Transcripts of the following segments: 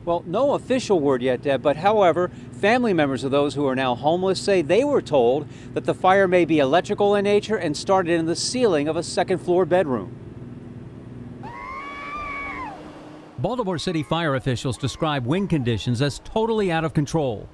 Well, no official word yet, Deb, but however, family members of those who are now homeless say they were told that the fire may be electrical in nature and started in the ceiling of a second-floor bedroom. Baltimore City fire officials describe wind conditions as totally out of control.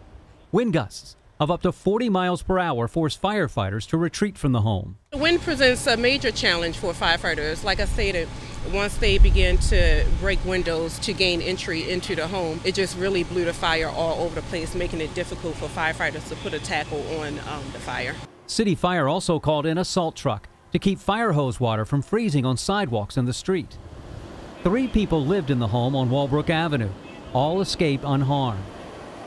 Wind gusts of up to 40 miles per hour force firefighters to retreat from the home. The wind presents a major challenge for firefighters. Like I stated, once they begin to break windows to gain entry into the home, it just really blew the fire all over the place, making it difficult for firefighters to put a tackle on the fire. City Fire also called in a salt truck to keep fire hose water from freezing on sidewalks in the street. 3 people lived in the home on Walbrook Avenue. All escaped unharmed.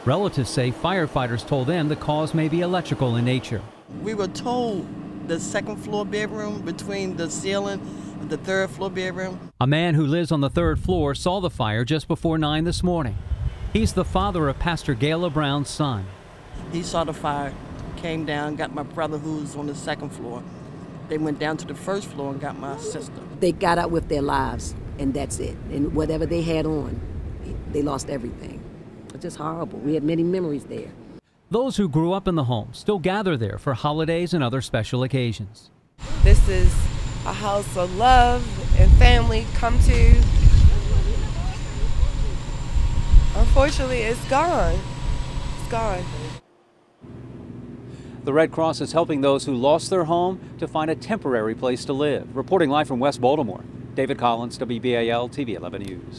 Relatives say firefighters told them the cause may be electrical in nature. We were told the second floor bedroom between the ceiling and the third floor bedroom. A man who lives on the 3rd floor saw the fire just before 9 this morning. He's the father of Pastor Gayla Brown's son. He saw the fire, came down, got my brother who's on the 2nd floor. They went down to the 1st floor and got my sister. They got out with their lives, and that's it. And whatever they had on, they lost everything. It's just horrible. We had many memories there. Those who grew up in the home still gather there for holidays and other special occasions. This is a house of love and family come to. Unfortunately, it's gone. It's gone. The Red Cross is helping those who lost their home to find a temporary place to live. Reporting live from West Baltimore, David Collins, WBAL TV 11 News.